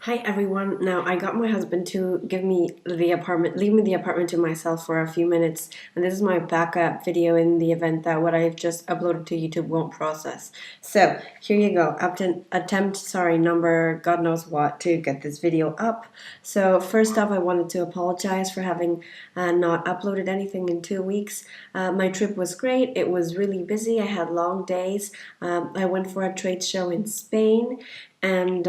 Hi everyone. Now I got my husband to leave me the apartment to myself for a few minutes, and this is my backup video in the event that what I've just uploaded to YouTube won't process. So here you go. Sorry, number God knows what to get this video up. So first off, I wanted to apologize for having not uploaded anything in 2 weeks. My trip was great. It was really busy. I had long days. I went for a trade show in Spain. And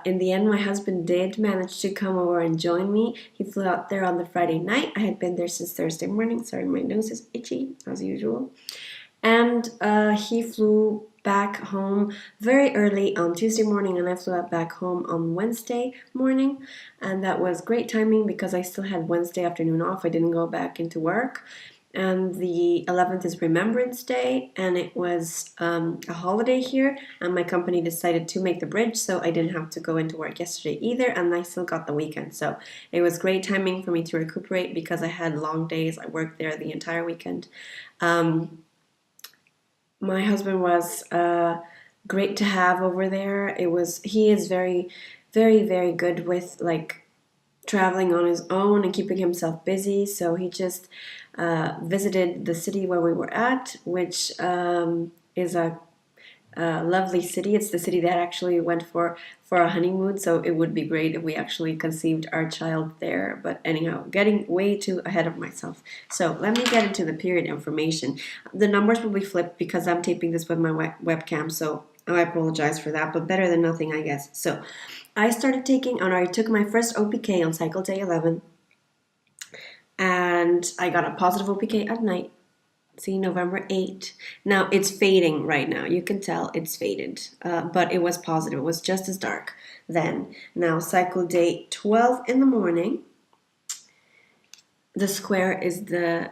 in the end, my husband did manage to come over and join me. He flew out there on the Friday night. I had been there since Thursday morning. Sorry, my nose is itchy, as usual. And he flew back home very early on Tuesday morning, and I flew out back home on Wednesday morning. And that was great timing because I still had Wednesday afternoon off. I didn't go back into work. And the 11th is Remembrance Day, and it was a holiday here, and my company decided to make the bridge, so I didn't have to go into work yesterday either, and I still got the weekend. So it was great timing for me to recuperate because I had long days. I worked there the entire weekend. My husband was great to have over there. He is very, very, very good with traveling on his own and keeping himself busy. So he just visited the city where we were at, which is a lovely city. It's the city that actually went for a honeymoon, so it would be great if we actually conceived our child there. But anyhow, getting way too ahead of myself. So let me get into the period information. The numbers will be flipped because I'm taping this with my webcam, so I apologize for that, but better than nothing, I guess. So I took my first OPK on cycle day 11, and I got a positive OPK at night. See, November 8. Now, it's fading right now. You can tell it's faded, but it was positive. It was just as dark then. Now, cycle day 12 in the morning. The square is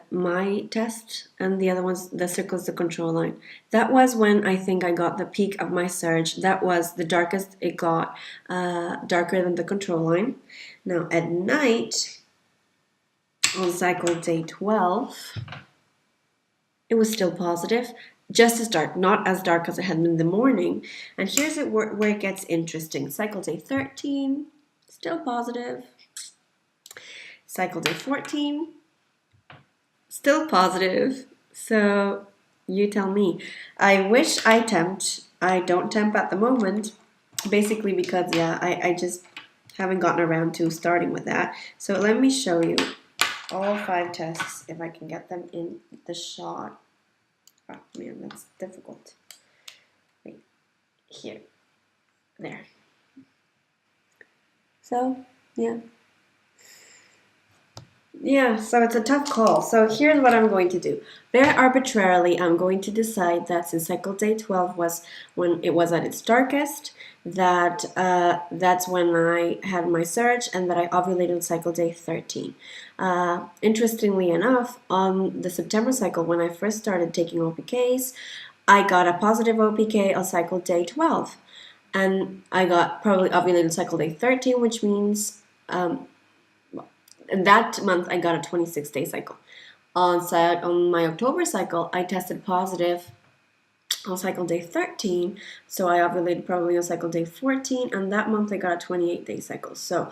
my test, and the other one's the circle is the control line. That was when I think I got the peak of my surge. That was the darkest it got, darker than the control line. Now, at night, on cycle day 12, it was still positive, just as dark, not as dark as it had been in the morning. And here's where it gets interesting. Cycle day 13, still positive. Cycle day 14, still positive. So you tell me. I wish I temped. I don't temp at the moment, basically because, yeah, I just haven't gotten around to starting with that. So let me show you all 5 tests if I can get them in the shot. Oh man, that's difficult. Wait, here, there. So, yeah, so it's a tough call. So here's what I'm going to do. Very arbitrarily, I'm going to decide that since cycle day 12 was when it was at its darkest, that that's when I had my surge and that I ovulated cycle day 13. Interestingly enough, on the September cycle, when I first started taking OPKs, I got a positive OPK on cycle day 12. And I got probably ovulated cycle day 13, which means in that month I got a 26-day cycle. On my October cycle, I tested positive on cycle day 13, so I ovulated probably on cycle day 14, and that month I got a 28-day cycle. So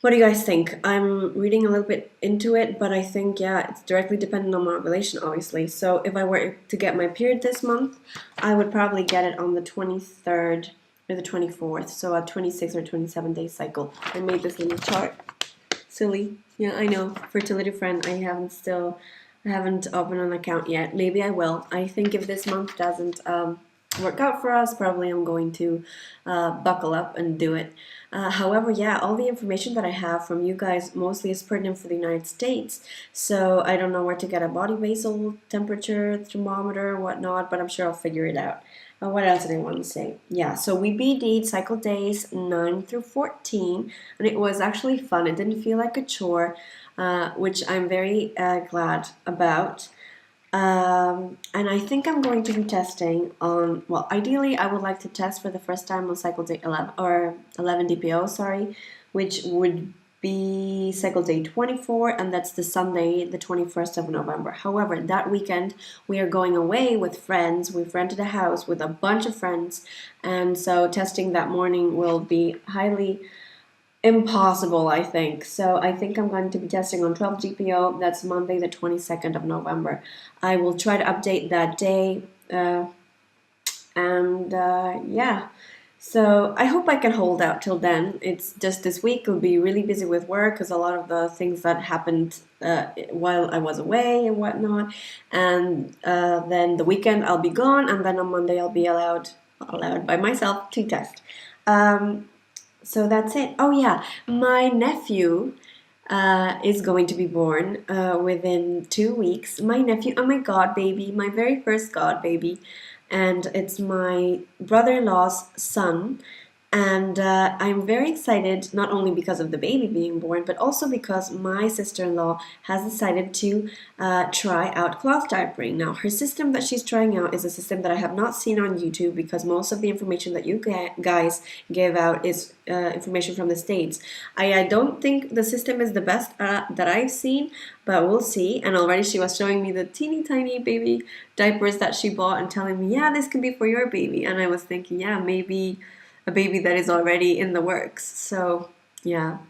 what do you guys think? I'm reading a little bit into it, but I think, yeah, it's directly dependent on my ovulation, obviously. So if I were to get my period this month, I would probably get it on the 23rd or the 24th, so a 26 or 27-day cycle. I made this little chart. Silly. Yeah, I know. Fertility friend, I haven't opened an account yet. Maybe I will. I think if this month doesn't work out for us, probably I'm going to buckle up and do it. However, yeah, all the information that I have from you guys mostly is pertinent for the United States. So I don't know where to get a body basal temperature thermometer or whatnot, but I'm sure I'll figure it out. What else did I want to say? Yeah, so we BD'd cycle days 9 through 14, and it was actually fun. It didn't feel like a chore, which I'm very glad about. And I think I'm going to be testing on, well, ideally I would like to test for the first time on cycle day 11, or 11 DPO, sorry, which would be cycle day 24, and that's the Sunday, the 21st of November. However, that weekend we are going away with friends. We've rented a house with a bunch of friends, and so testing that morning will be highly impossible, I think. So I think I'm going to be testing on 12 GPO. That's Monday, the 22nd of November. I will try to update that day. Yeah, so I hope I can hold out till then. It's just this week will be really busy with work because a lot of the things that happened while I was away and whatnot, and then the weekend I'll be gone, and then on Monday I'll be allowed by myself to test. So that's it. Oh yeah, my nephew is going to be born within 2 weeks. My nephew, oh my god baby, my very first god baby, and it's my brother-in-law's son. And I'm very excited, not only because of the baby being born, but also because my sister-in-law has decided to try out cloth diapering. Now, her system that she's trying out is a system that I have not seen on YouTube because most of the information that you guys give out is information from the States. I don't think the system is the best that I've seen, but we'll see. And already she was showing me the teeny tiny baby diapers that she bought and telling me, yeah, this can be for your baby. And I was thinking, yeah, maybe a baby that is already in the works. So yeah,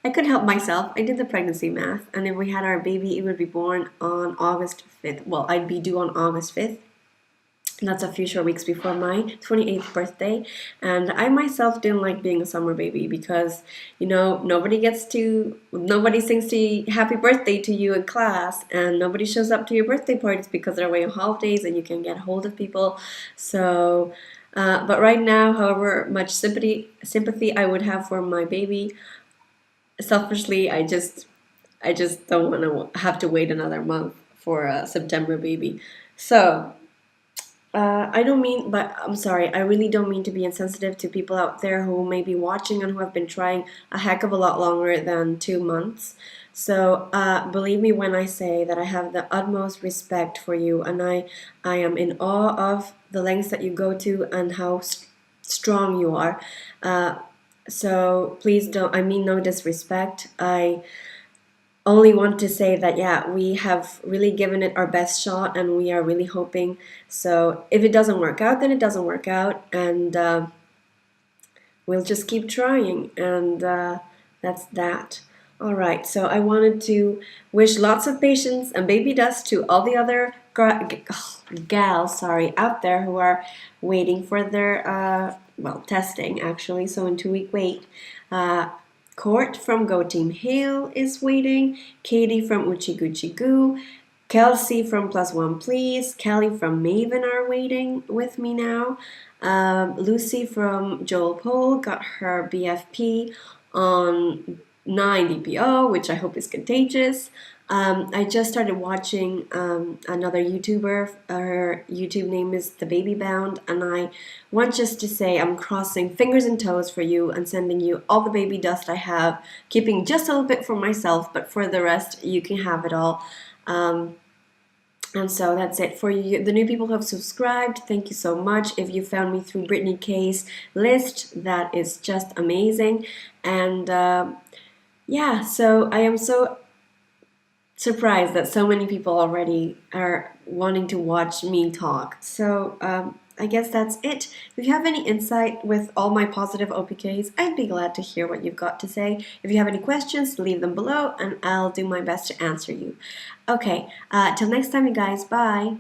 I could help myself. I did the pregnancy math, and if we had our baby, it would be born on August 5th. Well, I'd be due on August 5th. That's a few short weeks before my 28th birthday. And I myself didn't like being a summer baby because, you know, nobody sings to happy birthday to you in class, and nobody shows up to your birthday parties because they're away on holidays and you can get hold of people. So but right now, however much sympathy I would have for my baby, selfishly, I just don't want to have to wait another month for a September baby. So I don't mean, but I'm sorry, I really don't mean to be insensitive to people out there who may be watching and who have been trying a heck of a lot longer than 2 months. So believe me when I say that I have the utmost respect for you, and I am in awe of the lengths that you go to and how strong you are. So please don't, I mean no disrespect. I only want to say that, yeah, we have really given it our best shot and we are really hoping. So if it doesn't work out, then it doesn't work out, and we'll just keep trying, and that's that. All right, so I wanted to wish lots of patience and baby dust to all the other gals, out there who are waiting for their, testing actually, so in 2-week wait. Court from Go Team Hale is waiting, Katie from Uchi Gucci Goo, Kelsey from Plus One Please, Kelly from Maven are waiting with me now. Lucy from Joel Pole got her BFP on 9 DPO, which I hope is contagious. I just started watching another YouTuber. Her YouTube name is The Baby Bound, and I want just to say I'm crossing fingers and toes for you and sending you all the baby dust I have, keeping just a little bit for myself, but for the rest, you can have it all. And so that's it for you. The new people who have subscribed, thank you so much. If you found me through Brittany K's list, that is just amazing. And yeah, so I am so surprised that so many people already are wanting to watch me talk. So I guess that's it. If you have any insight with all my positive OPKs, I'd be glad to hear what you've got to say. If you have any questions, leave them below and I'll do my best to answer you. Okay, till next time you guys, bye!